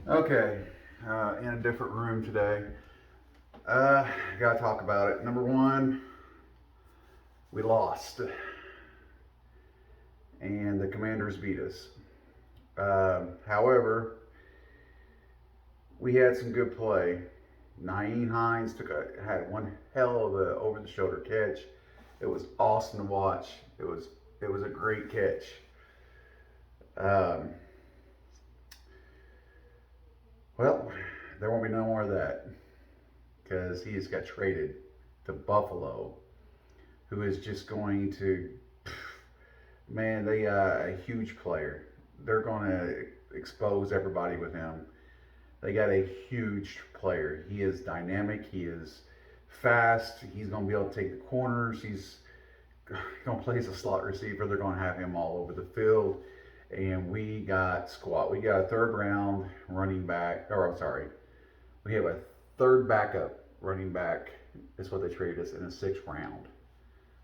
Okay, in a different room today. Gotta talk about it. Number one, we lost, and the Commanders beat us. However, we had some good play. Nyheim Heinz had one hell of a over-the-shoulder catch. It was awesome to watch. It was a great catch. Um, well, there won't be no more of that because he just got traded to Buffalo, who is just going to, man, they a huge player. They're going to expose everybody with him. They got a huge player. He is dynamic. He is fast. He's going to be able to take the corners. He's going to play as a slot receiver. They're going to have him all over the field. And we got squat. We got a third round running back, or I'm sorry, we have a third backup running back. Is what they traded us in the sixth round.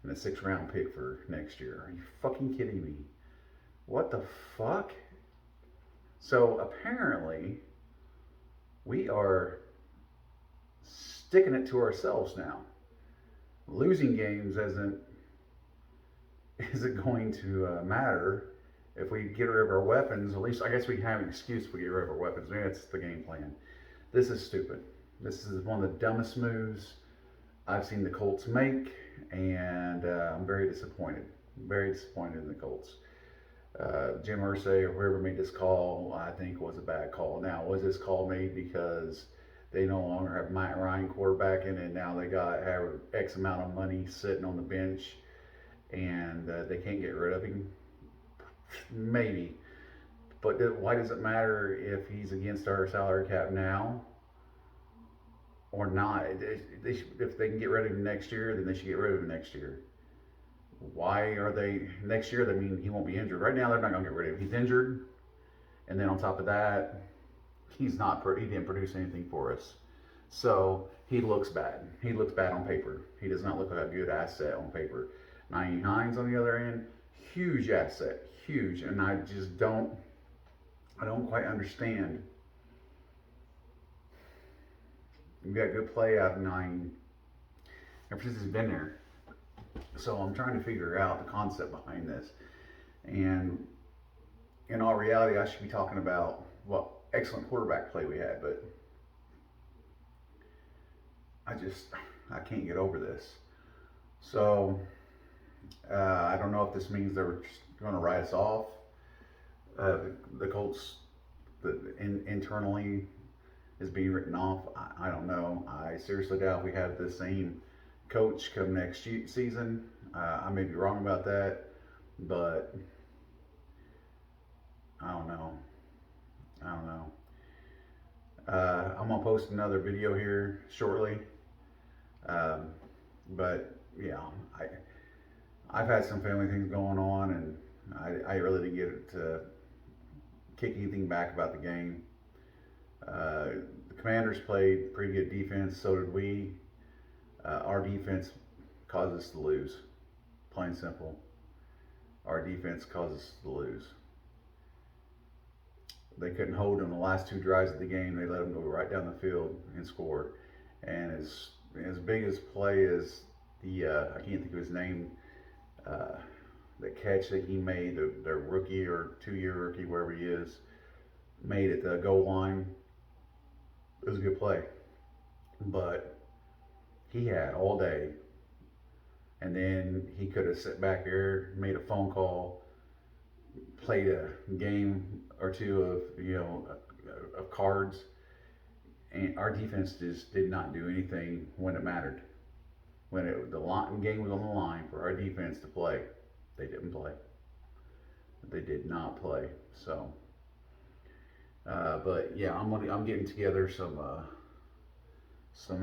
And a sixth round pick for next year. Are you fucking kidding me? What the fuck? So apparently, we are sticking it to ourselves now. Losing games isn't going to matter if we get rid of our weapons. At least I guess we have an excuse if we get rid of our weapons. Maybe that's the game plan. This is stupid. This is one of the dumbest moves I've seen the Colts make, and I'm very disappointed. Very disappointed in the Colts. Jim Irsay or whoever made this call, I think was a bad call. Now, was this call made because they no longer have Matt Ryan quarterbacking, and now they got have X amount of money sitting on the bench, and they can't get rid of him? Maybe, but why does it matter if he's against our salary cap now or not? If they can get rid of him next year, then they should get rid of him next year. Why are they next year? That mean he won't be injured. Right now, they're not going to get rid of him. He's injured, and then on top of that, he's not. He didn't produce anything for us, so he looks bad. He looks bad on paper. He does not look like a good asset on paper. Nyheim Heinz on the other end, huge asset, huge, and I just don't. I don't quite understand. We got good play out of Nyheim ever since he's been there. So I'm trying to figure out the concept behind this. And in all reality, I should be talking about what excellent quarterback play we had, but I just I can't get over this. So I don't know if this means they're going to write us off. The Colts internally is being written off. I don't know. I seriously doubt we have the same coach come next season. I may be wrong about that, but I don't know. I don't know. I'm gonna post another video here shortly. Um, but yeah, I've had some family things going on, and I really didn't get to kick anything back about the game. The Commanders played pretty good defense. So did we. Our defense caused us to lose. Plain simple. Our defense caused us to lose. They couldn't hold them the last two drives of the game. They let them go right down the field and score. And as big as play as the I can't think of his name, uh, the catch that he made, the rookie or 2 year rookie, wherever he is, made at the goal line. It was a good play, but he had all day, and then he could have sat back here, made a phone call, played a game or two of of cards, and our defense just did not do anything when it mattered. When the game was on the line for our defense to play, they didn't play. They did not play. So, but yeah, I'm getting together some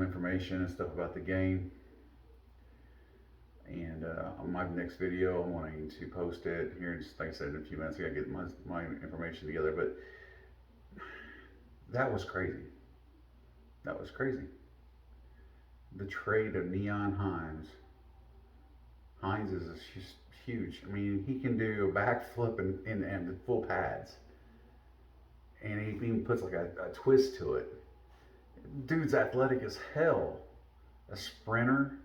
information and stuff about the game. And on my next video, I'm wanting to post it here, just like I said, in a few minutes. I gotta get my information together. But that was crazy. That was crazy. The trade of Neon Heinz. Heinz is just huge. I mean, he can do a backflip in full pads. and he even puts like a twist to it. Dude's athletic as hell. A sprinter.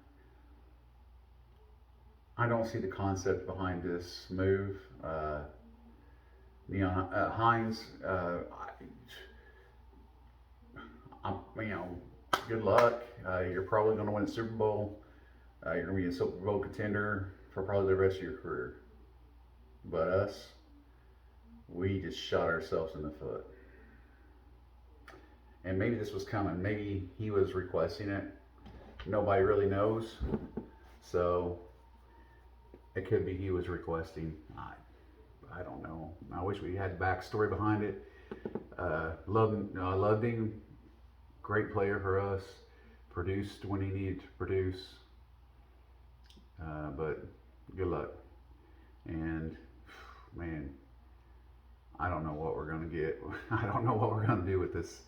I don't see the concept behind this move. Nyheim Heinz, you know, good luck. You're probably going to win a Super Bowl. You're going to be a Super Bowl contender for probably the rest of your career. But us, we just shot ourselves in the foot. And maybe this was coming. Maybe he was requesting it. Nobody really knows. So it could be he was requesting. I don't know. I wish we had backstory behind it. Loved him. Great player for us. Produced when he needed to produce. But good luck. And man, I don't know what we're gonna get. I don't know what we're gonna do with this,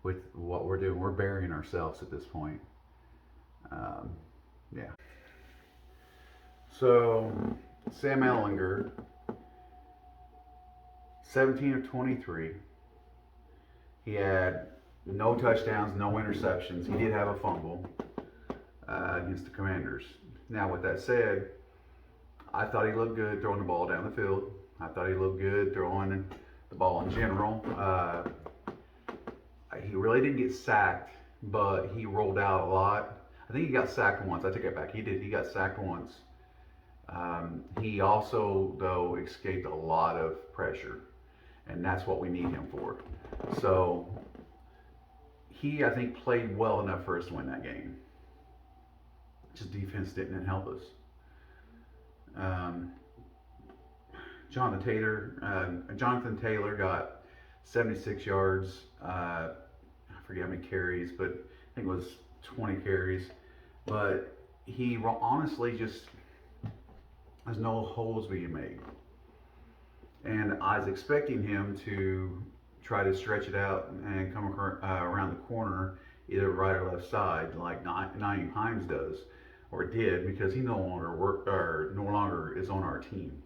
with what we're doing. We're burying ourselves at this point. Yeah. So Sam Ehlinger, 17 of 23. He had no touchdowns, no interceptions. He did have a fumble against the Commanders. Now, with that said, I thought he looked good throwing the ball down the field. I thought he looked good throwing the ball in general. He really didn't get sacked, but he rolled out a lot. I think he got sacked once. I take it back. He did. He got sacked once. He also, though, escaped a lot of pressure, and that's what we need him for. So he, I think, played well enough for us to win that game. Just defense didn't help us. Jonathan Taylor got 76 yards. I forget how many carries, but I think it was 20 carries. But he honestly just, there's no holes being made. And I was expecting him to try to stretch it out and come around the corner, either right or left side, like Nyheim Heinz does, or did, because he no longer is on our team.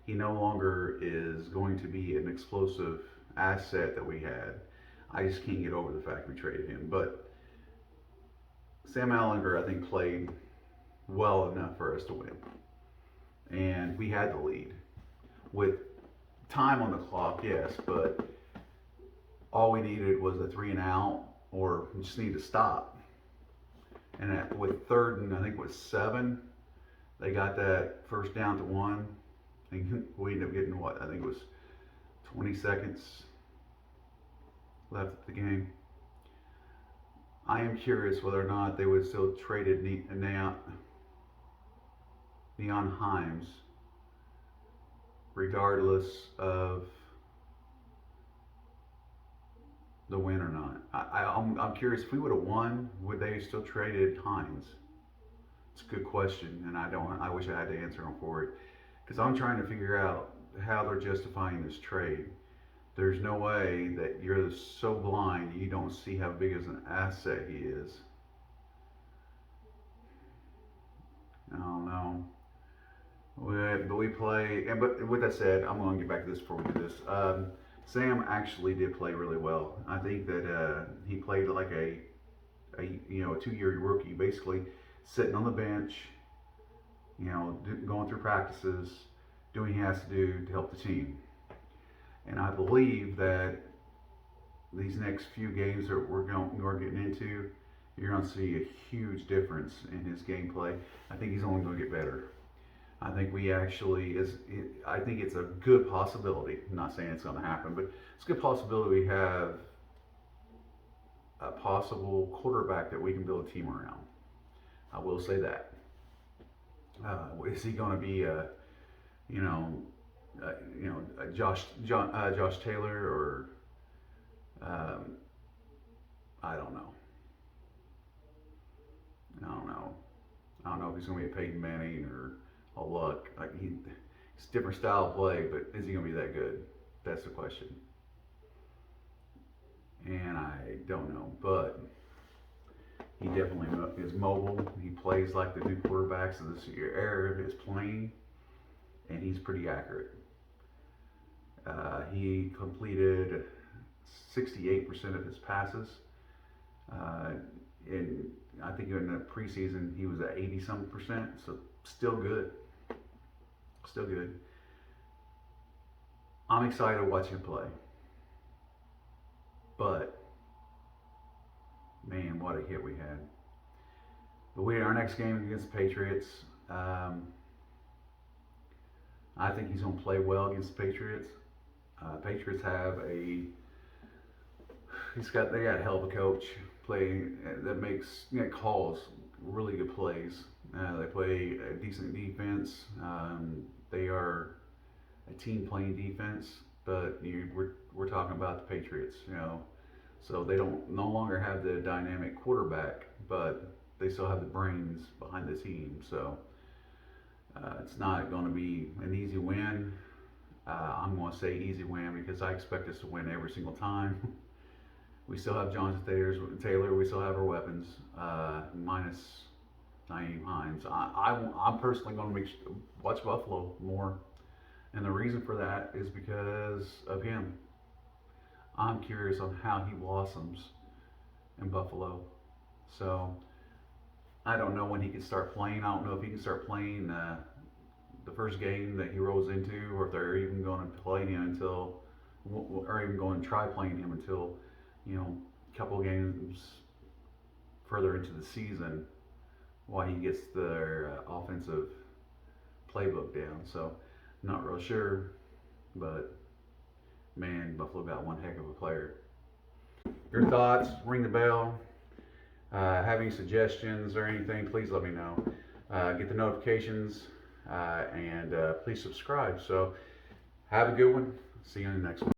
He no longer is going to be an explosive asset that we had. I just can't get over the fact we traded him. But Sam Ehlinger, I think, played well enough for us to win. And we had the lead. With time on the clock, yes, but all we needed was a 3 and out, or we just need to stop. And with third and I think it was 7, they got that first down to 1. And we ended up getting what? I think it was 20 seconds left of the game. I am curious whether or not they would still traded Nyheim Heinz, regardless of the win or not. I'm curious, if we would have won, would they have still traded Heinz? It's a good question, and I wish I had the answer for it, because I'm trying to figure out how they're justifying this trade. There's no way that you're so blind you don't see how big as an asset he is. I don't know. But we play, but with that said, I'm going to get back to this before we do this. Sam actually did play really well. I think that he played like a 2-year rookie, basically sitting on the bench, going through practices, doing what he has to do to help the team. And I believe that these next few games that we're getting into, you're going to see a huge difference in his gameplay. I think he's only going to get better. I think I think it's a good possibility. I'm not saying it's going to happen, but it's a good possibility we have a possible quarterback that we can build a team around. I will say that. Is he going to be Josh Taylor, or I don't know. I don't know if he's going to be a Peyton Manning or a Luck. It's a different style of play, but is he going to be that good? That's the question. And I don't know, but he definitely is mobile. He plays like the new quarterbacks of this era is playing, and he's pretty accurate. He completed 68% of his passes. And I think in the preseason he was at 80-some percent, so still good. Still good. I'm excited to watch him play. But, man, what a hit we had. But our next game against the Patriots, I think he's going to play well against the Patriots. Patriots have they got a hell of a coach that makes calls really good plays. They play a decent defense. They are a team playing defense, but we're talking about the Patriots, so they don't no longer have the dynamic quarterback, but they still have the brains behind the team. So it's not going to be an easy win. I'm going to say easy win because I expect us to win every single time. We still have Jonathan Taylor. We still have our weapons, minus Nyheim Heinz. I'm personally going to watch Buffalo more, and the reason for that is because of him. I'm curious on how he blossoms in Buffalo. So I don't know when he can start playing. I don't know if he can start playing the first game that he rolls into, or if they're even going to play him or even going to try playing him until, a couple of games further into the season while he gets their offensive playbook down. So, not real sure, but man, Buffalo got one heck of a player. Your thoughts? Ring the bell. Have any suggestions or anything? Please let me know. Get the notifications and please subscribe. So, have a good one. See you in the next one.